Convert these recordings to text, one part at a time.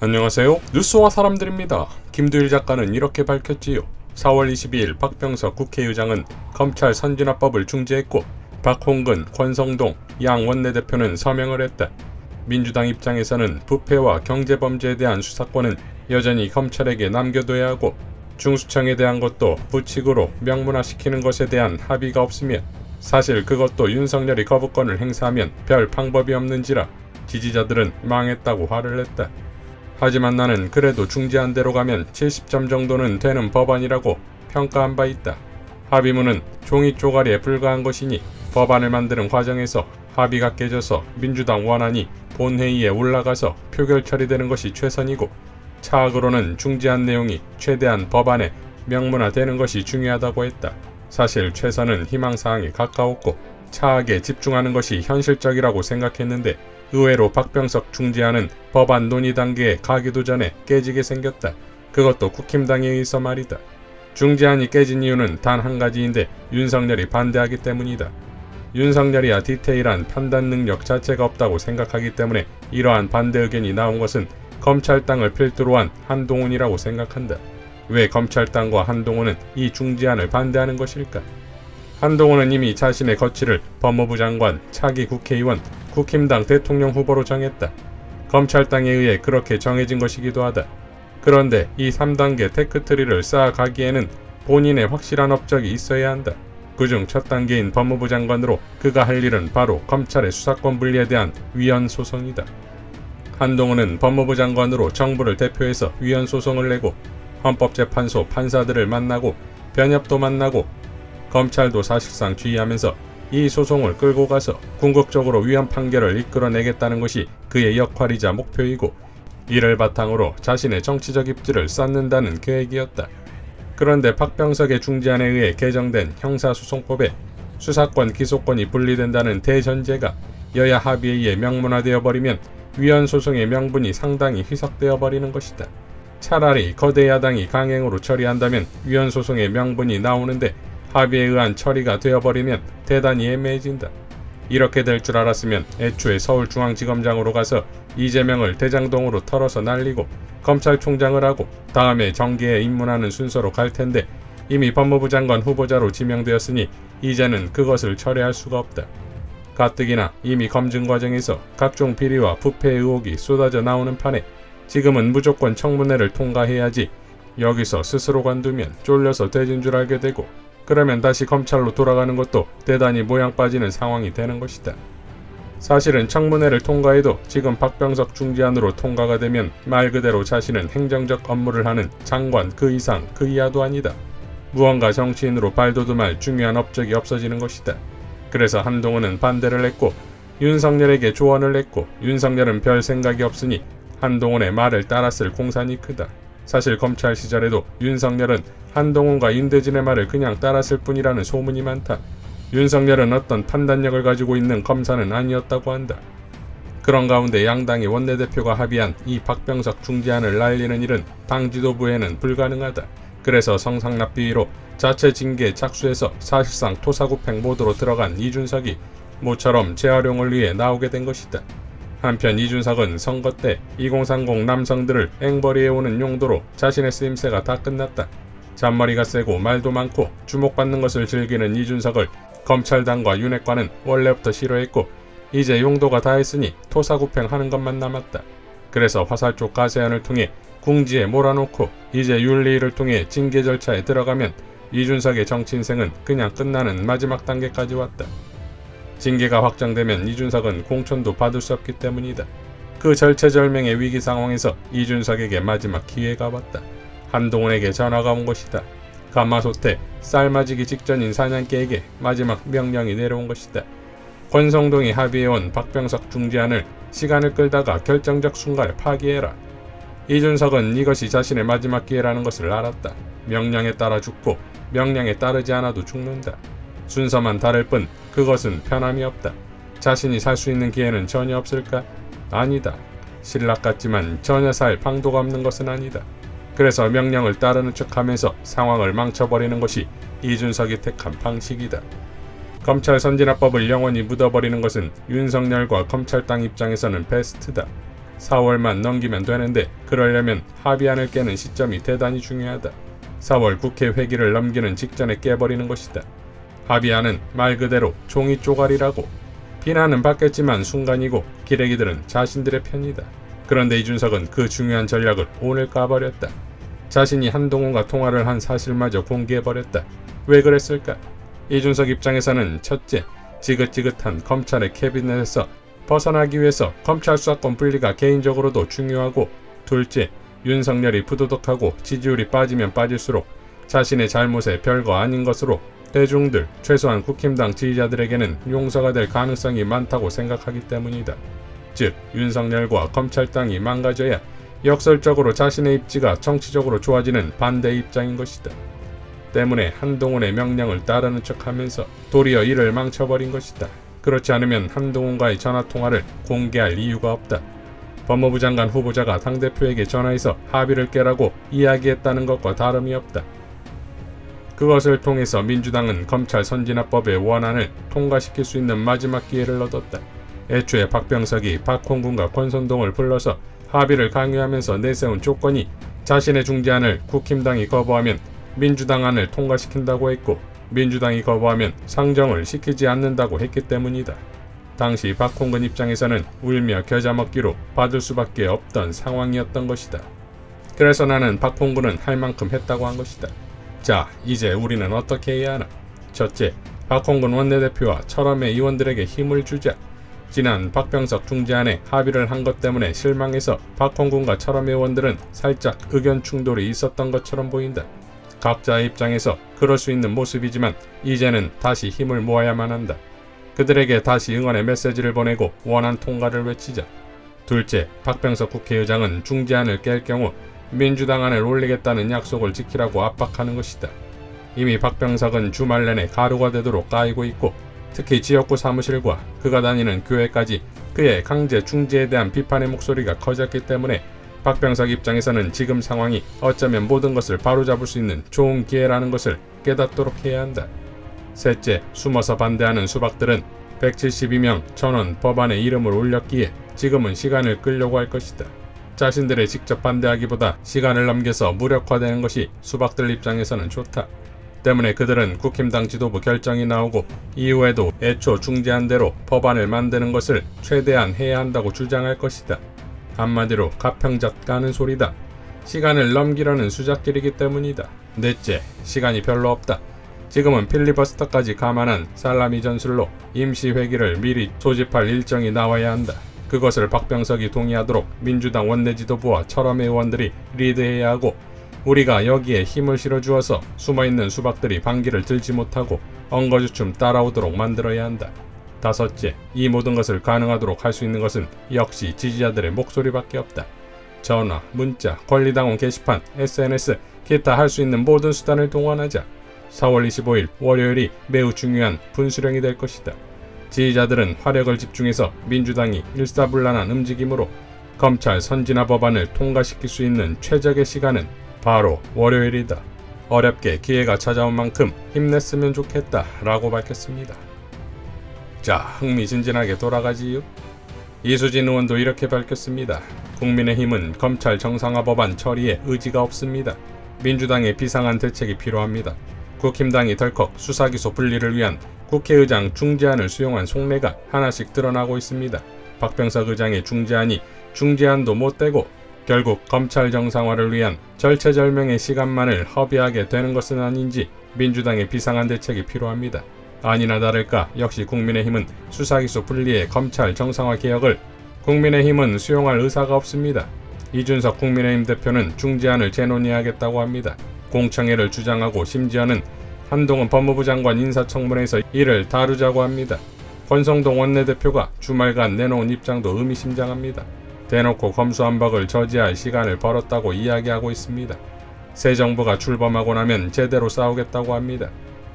안녕하세요. 뉴스와 사람들입니다. 김두일 작가는 이렇게 밝혔지요. 4월 22일 박병석 국회의장은 검찰 선진화법을 중지했고 박홍근, 권성동 양 원내대표는 서명을 했다. 민주당 입장에서는 부패와 경제범죄에 대한 수사권은 여전히 검찰에게 남겨둬야 하고 중수청에 대한 것도 부칙으로 명문화시키는 것에 대한 합의가 없으며 사실 그것도 윤석열이 거부권을 행사하면 별 방법이 없는지라 지지자들은 망했다고 화를 냈다. 하지만 나는 그래도 중지한 대로 가면 70점 정도는 되는 법안이라고 평가한 바 있다. 합의문은 종이 쪼가리에 불과한 것이니 법안을 만드는 과정에서 합의가 깨져서 민주당 원안이 본회의에 올라가서 표결 처리되는 것이 최선이고 차악으로는 중지한 내용이 최대한 법안에 명문화되는 것이 중요하다고 했다. 사실 최선은 희망사항에 가까웠고 차악에 집중하는 것이 현실적이라고 생각했는데 의외로 박병석 중지안은 법안 논의 단계에 가기도 전에 깨지게 생겼다. 그것도 국힘당에 의해서 말이다. 중지안이 깨진 이유는 단 한 가지인데 윤석열이 반대하기 때문이다. 윤석열이야 디테일한 판단 능력 자체가 없다고 생각하기 때문에 이러한 반대 의견이 나온 것은 검찰당을 필두로 한 한동훈이라고 생각한다. 왜 검찰당과 한동훈은 이 중지안을 반대하는 것일까? 한동훈은 이미 자신의 거취를 법무부 장관, 차기 국회의원, 국힘당 대통령 후보로 정했다. 검찰당에 의해 그렇게 정해진 것이기도 하다. 그런데 이 3단계 테크트리를 쌓아가기에는 본인의 확실한 업적이 있어야 한다. 그중 첫 단계인 법무부 장관으로 그가 할 일은 바로 검찰의 수사권 분리에 대한 위헌 소송이다. 한동훈은 법무부 장관으로 정부를 대표해서 위헌 소송을 내고 헌법재판소 판사들을 만나고 변협도 만나고 검찰도 사실상 지휘하면서 이 소송을 끌고 가서 궁극적으로 위헌 판결을 이끌어내겠다는 것이 그의 역할이자 목표이고 이를 바탕으로 자신의 정치적 입지를 쌓는다는 계획이었다. 그런데 박병석의 중지안에 의해 개정된 형사소송법에 수사권, 기소권이 분리된다는 대전제가 여야 합의에 의해 명문화되어 버리면 위헌 소송의 명분이 상당히 희석되어 버리는 것이다. 차라리 거대 야당이 강행으로 처리한다면 위헌 소송의 명분이 나오는데 합의에 의한 처리가 되어버리면 대단히 애매해진다. 이렇게 될 줄 알았으면 애초에 서울중앙지검장으로 가서 이재명을 대장동으로 털어서 날리고 검찰총장을 하고 다음에 정계에 입문하는 순서로 갈 텐데 이미 법무부 장관 후보자로 지명되었으니 이제는 그것을 철회할 수가 없다. 가뜩이나 이미 검증 과정에서 각종 비리와 부패 의혹이 쏟아져 나오는 판에 지금은 무조건 청문회를 통과해야지 여기서 스스로 관두면 쫄려서 돼진 줄 알게 되고 그러면 다시 검찰로 돌아가는 것도 대단히 모양 빠지는 상황이 되는 것이다. 사실은 청문회를 통과해도 지금 박병석 중지안으로 통과가 되면 말 그대로 자신은 행정적 업무를 하는 장관 그 이상 그 이하도 아니다. 무언가 정치인으로 발돋움할 중요한 업적이 없어지는 것이다. 그래서 한동훈은 반대를 했고 윤석열에게 조언을 했고 윤석열은 별 생각이 없으니 한동훈의 말을 따랐을 공산이 크다. 사실 검찰 시절에도 윤석열은 한동훈과 윤대진의 말을 그냥 따랐을 뿐이라는 소문이 많다. 윤석열은 어떤 판단력을 가지고 있는 검사는 아니었다고 한다. 그런 가운데 양당의 원내대표가 합의한 이 박병석 중지안을 날리는 일은 당 지도부에는 불가능하다. 그래서 성상납비위로 자체 징계에 착수해서 사실상 토사구팽 모드로 들어간 이준석이 모처럼 재활용을 위해 나오게 된 것이다. 한편 이준석은 선거 때 2030 남성들을 앵벌이해오는 용도로 자신의 쓰임새가 다 끝났다. 잔머리가 세고 말도 많고 주목받는 것을 즐기는 이준석을 검찰당과 윤핵관은 원래부터 싫어했고 이제 용도가 다 했으니 토사구팽하는 것만 남았다. 그래서 화살촉 가세안을 통해 궁지에 몰아놓고 이제 윤리위를 통해 징계 절차에 들어가면 이준석의 정치 인생은 그냥 끝나는 마지막 단계까지 왔다. 징계가 확정되면 이준석은 공천도 받을 수 없기 때문이다. 그 절체절명의 위기 상황에서 이준석에게 마지막 기회가 왔다. 한동훈에게 전화가 온 것이다. 가마솥에 삶아지기 직전인 사냥개에게 마지막 명령이 내려온 것이다. 권성동이 합의해온 박병석 중지안을 시간을 끌다가 결정적 순간에 파기해라. 이준석은 이것이 자신의 마지막 기회라는 것을 알았다. 명령에 따라 죽고 명령에 따르지 않아도 죽는다. 순서만 다를 뿐 그것은 편함이 없다. 자신이 살 수 있는 기회는 전혀 없을까? 아니다. 신락 같지만 전혀 살 방도가 없는 것은 아니다. 그래서 명령을 따르는 척하면서 상황을 망쳐버리는 것이 이준석이 택한 방식이다. 검찰 선진화법을 영원히 묻어버리는 것은 윤석열과 검찰당 입장에서는 베스트다. 4월만 넘기면 되는데 그러려면 합의안을 깨는 시점이 대단히 중요하다. 4월 국회 회기를 넘기는 직전에 깨버리는 것이다. 합의안은 말 그대로 종이 쪼가리라고. 비난은 받겠지만 순간이고 기레기들은 자신들의 편이다. 그런데 이준석은 그 중요한 전략을 오늘 까버렸다. 자신이 한동훈과 통화를 한 사실마저 공개해버렸다. 왜 그랬을까? 이준석 입장에서는 첫째, 지긋지긋한 검찰의 캐비넷에서 벗어나기 위해서 검찰 수사권 분리가 개인적으로도 중요하고, 둘째, 윤석열이 부도덕하고 지지율이 빠지면 빠질수록 자신의 잘못에 별거 아닌 것으로 대중들, 최소한 국힘당 지지자들에게는 용서가 될 가능성이 많다고 생각하기 때문이다. 즉, 윤석열과 검찰당이 망가져야 역설적으로 자신의 입지가 정치적으로 좋아지는 반대 입장인 것이다. 때문에 한동훈의 명령을 따르는 척하면서 도리어 이를 망쳐버린 것이다. 그렇지 않으면 한동훈과의 전화통화를 공개할 이유가 없다. 법무부 장관 후보자가 당대표에게 전화해서 합의를 깨라고 이야기했다는 것과 다름이 없다. 그것을 통해서 민주당은 검찰 선진화법의 원안을 통과시킬 수 있는 마지막 기회를 얻었다. 애초에 박병석이 박홍근과 권선동을 불러서 합의를 강요하면서 내세운 조건이 자신의 중재안을 국힘당이 거부하면 민주당 안을 통과시킨다고 했고, 민주당이 거부하면 상정을 시키지 않는다고 했기 때문이다. 당시 박홍근 입장에서는 울며 겨자 먹기로 받을 수밖에 없던 상황이었던 것이다. 그래서 나는 박홍근은 할 만큼 했다고 한 것이다. 자, 이제 우리는 어떻게 해야 하나? 첫째, 박홍근 원내대표와 철험의 의원들에게 힘을 주자. 지난 박병석 중재안에 합의를 한 것 때문에 실망해서 박홍근과 철험의 의원들은 살짝 의견 충돌이 있었던 것처럼 보인다. 각자의 입장에서 그럴 수 있는 모습이지만 이제는 다시 힘을 모아야만 한다. 그들에게 다시 응원의 메시지를 보내고 원안 통과를 외치자. 둘째, 박병석 국회의장은 중재안을 깰 경우 민주당 안을 올리겠다는 약속을 지키라고 압박하는 것이다. 이미 박병석은 주말 내내 가루가 되도록 까이고 있고, 특히 지역구 사무실과 그가 다니는 교회까지 그의 강제 중재에 대한 비판의 목소리가 커졌기 때문에 박병석 입장에서는 지금 상황이 어쩌면 모든 것을 바로잡을 수 있는 좋은 기회라는 것을 깨닫도록 해야 한다. 셋째, 숨어서 반대하는 수박들은 172명 전원 법안에 이름을 올렸기에 지금은 시간을 끌려고 할 것이다. 자신들의 직접 반대하기보다 시간을 넘겨서 무력화되는 것이 수박들 입장에서는 좋다. 때문에 그들은 국힘당 지도부 결정이 나오고 이후에도 애초 중재안대로 법안을 만드는 것을 최대한 해야 한다고 주장할 것이다. 한마디로 가평잡 까는 소리다. 시간을 넘기려는 수작질이기 때문이다. 넷째, 시간이 별로 없다. 지금은 필리버스터까지 감안한 살라미 전술로 임시회기를 미리 소집할 일정이 나와야 한다. 그것을 박병석이 동의하도록 민주당 원내지도부와 철험의 의원들이 리드해야 하고, 우리가 여기에 힘을 실어주어서 숨어있는 수박들이 방귀를 들지 못하고 엉거주춤 따라오도록 만들어야 한다. 다섯째, 이 모든 것을 가능하도록 할 수 있는 것은 역시 지지자들의 목소리밖에 없다. 전화, 문자, 권리당원 게시판, SNS, 기타 할 수 있는 모든 수단을 동원하자. 4월 25일 월요일이 매우 중요한 분수령이 될 것이다. 지지자들은 화력을 집중해서 민주당이 일사불란한 움직임으로 검찰 선진화 법안을 통과시킬 수 있는 최적의 시간은 바로 월요일이다. 어렵게 기회가 찾아온 만큼 힘냈으면 좋겠다 라고 밝혔습니다. 자, 흥미진진하게 돌아가지요. 이수진 의원도 이렇게 밝혔습니다. 국민의힘은 검찰 정상화 법안 처리에 의지가 없습니다. 민주당의 비상한 대책이 필요합니다. 국힘당이 덜컥 수사기소 분리를 위한 국회의장 중재안을 수용한 속내가 하나씩 드러나고 있습니다. 박병석 의장의 중재안이 중재안도 못되고 결국 검찰 정상화를 위한 절체절명의 시간만을 허비하게 되는 것은 아닌지 민주당의 비상한 대책이 필요합니다. 아니나 다를까 역시 국민의힘은 수사기소 분리의 검찰 정상화 개혁을 국민의힘은 수용할 의사가 없습니다. 이준석 국민의힘 대표는 중재안을 재논의하겠다고 합니다. 공청회를 주장하고 심지어는 한동훈 법무부 장관 인사청문회에서 이를 다루자고 합니다. 권성동 원내대표가 주말간 내놓은 입장도 의미심장합니다. 대놓고 검수완박을 저지할 시간을 벌었다고 이야기하고 있습니다. 새 정부가 출범하고 나면 제대로 싸우겠다고 합니다.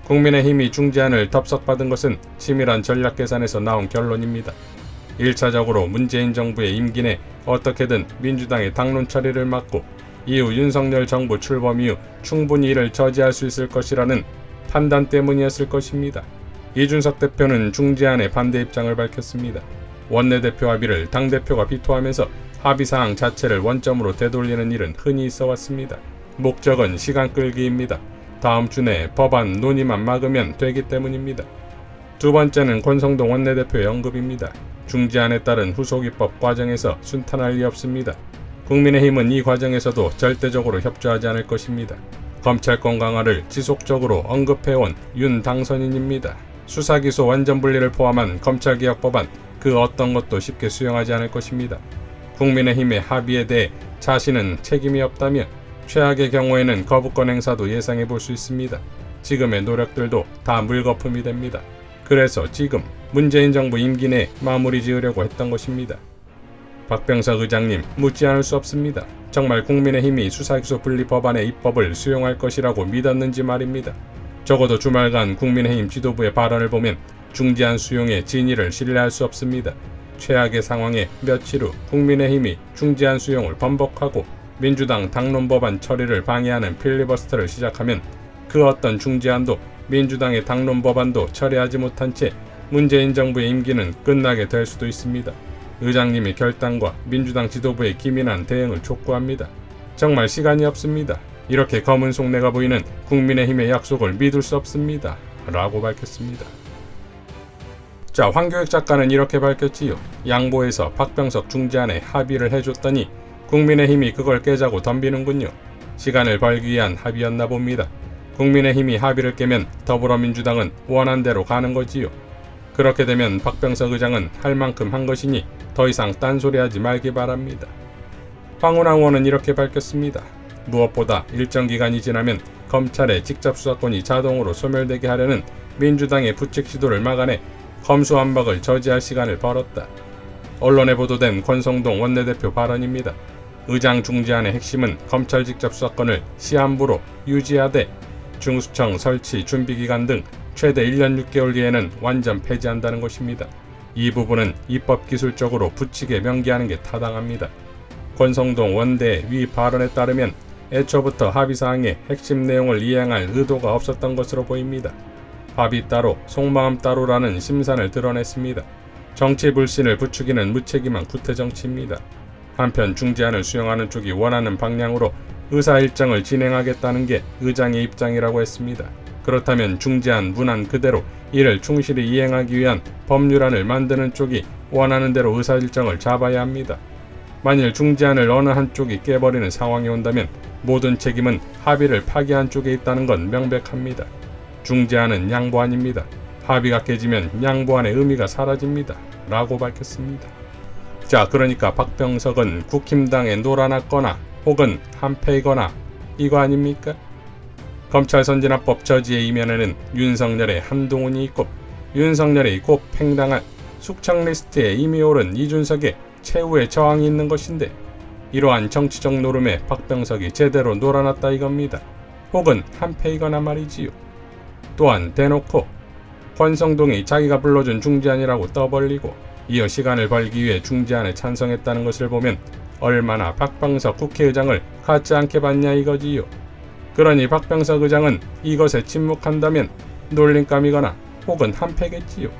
국민의힘이 중재안을 덥석받은 것은 치밀한 전략 계산에서 나온 결론입니다. 1차적으로 문재인 정부의 임기 내 어떻게든 민주당의 당론 처리를 막고 이후 윤석열 정부 출범 이후 충분히 이를 저지할 수 있을 것이라는 판단 때문이었을 것입니다. 이준석 대표는 중재안의 반대 입장을 밝혔습니다. 원내대표 합의를 당대표가 비토하면서 합의사항 자체를 원점으로 되돌리는 일은 흔히 있어 왔습니다. 목적은 시간 끌기입니다. 다음 주 내 법안 논의만 막으면 되기 때문입니다. 두 번째는 권성동 원내대표의 언급입니다. 중재안에 따른 후속 입법 과정에서 순탄할 리 없습니다. 국민의힘은 이 과정에서도 절대적으로 협조하지 않을 것입니다. 검찰권 강화를 지속적으로 언급해온 윤 당선인입니다. 수사기소 완전 분리를 포함한 검찰개혁 법안 그 어떤 것도 쉽게 수용하지 않을 것입니다. 국민의힘의 합의에 대해 자신은 책임이 없다며 최악의 경우에는 거부권 행사도 예상해 볼 수 있습니다. 지금의 노력들도 다 물거품이 됩니다. 그래서 지금 문재인 정부 임기 내 마무리 지으려고 했던 것입니다. 박병석 의장님, 묻지 않을 수 없습니다. 정말 국민의힘이 수사기소 분리 법안의 입법을 수용할 것이라고 믿었는지 말입니다. 적어도 주말간 국민의힘 지도부의 발언을 보면 중재안 수용의 진위를 신뢰할 수 없습니다. 최악의 상황에 며칠 후 국민의힘이 중재안 수용을 번복하고 민주당 당론법안 처리를 방해하는 필리버스터를 시작하면 그 어떤 중재안도 민주당의 당론법안도 처리하지 못한 채 문재인 정부의 임기는 끝나게 될 수도 있습니다. 의장님의 결단과 민주당 지도부의 기민한 대응을 촉구합니다. 정말 시간이 없습니다. 이렇게 검은 속내가 보이는 국민의힘의 약속을 믿을 수 없습니다. 라고 밝혔습니다. 자, 황교익 작가는 이렇게 밝혔지요. 양보해서 박병석 중재안에 합의를 해줬더니 국민의힘이 그걸 깨자고 덤비는군요. 시간을 벌기 위한 합의였나 봅니다. 국민의힘이 합의를 깨면 더불어민주당은 원한 대로 가는 거지요. 그렇게 되면 박병석 의장은 할 만큼 한 것이니 더 이상 딴소리하지 말기 바랍니다. 황운하 의원은 이렇게 밝혔습니다. 무엇보다 일정 기간이 지나면 검찰의 직접 수사권이 자동으로 소멸되게 하려는 민주당의 부책 시도를 막아내 검수완박을 저지할 시간을 벌었다. 언론에 보도된 권성동 원내대표 발언입니다. 의장 중재안의 핵심은 검찰 직접 수사권을 시한부로 유지하되 중수청 설치 준비기간 등 최대 1년 6개월 뒤에는 완전 폐지한다는 것입니다. 이 부분은 입법기술적으로 부칙에 명기하는 게 타당합니다. 권성동 원대의 위 발언에 따르면 애초부터 합의사항의 핵심 내용을 이행할 의도가 없었던 것으로 보입니다. 합의 따로 속마음 따로라는 심산을 드러냈습니다. 정치 불신을 부추기는 무책임한 구태정치입니다. 한편 중재안을 수용하는 쪽이 원하는 방향으로 의사 일정을 진행하겠다는 게 의장의 입장이라고 했습니다. 그렇다면 중재안 문안 그대로 이를 충실히 이행하기 위한 법률안을 만드는 쪽이 원하는 대로 의사 일정을 잡아야 합니다. 만일 중재안을 어느 한쪽이 깨버리는 상황이 온다면 모든 책임은 합의를 파기한 쪽에 있다는 건 명백합니다. 중재안은 양보안입니다. 합의가 깨지면 양보안의 의미가 사라집니다. 라고 밝혔습니다. 자, 그러니까 박병석은 국힘당에 놀아났거나 혹은 한패이거나 이거 아닙니까? 검찰 선진화법 저지의 이면에는 윤석열의 한동훈이 있고 윤석열이 곧 팽당한 숙청 리스트에 이미 오른 이준석의 최후의 저항이 있는 것인데 이러한 정치적 노름에 박병석이 제대로 놀아났다 이겁니다. 혹은 한패이거나 말이지요. 또한 대놓고 권성동이 자기가 불러준 중재안이라고 떠벌리고 이어 시간을 벌기 위해 중재안에 찬성했다는 것을 보면 얼마나 박병석 국회의장을 갖지 않게 봤냐 이거지요. 그러니 박병석 의장은 이것에 침묵한다면 놀림감이거나 혹은 한패겠지요.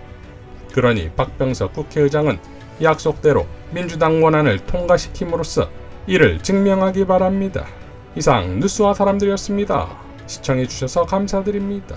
그러니 박병석 국회의장은 약속대로 민주당 원안을 통과시킴으로써 이를 증명하기 바랍니다. 이상 뉴스와 사람들이었습니다. 시청해주셔서 감사드립니다.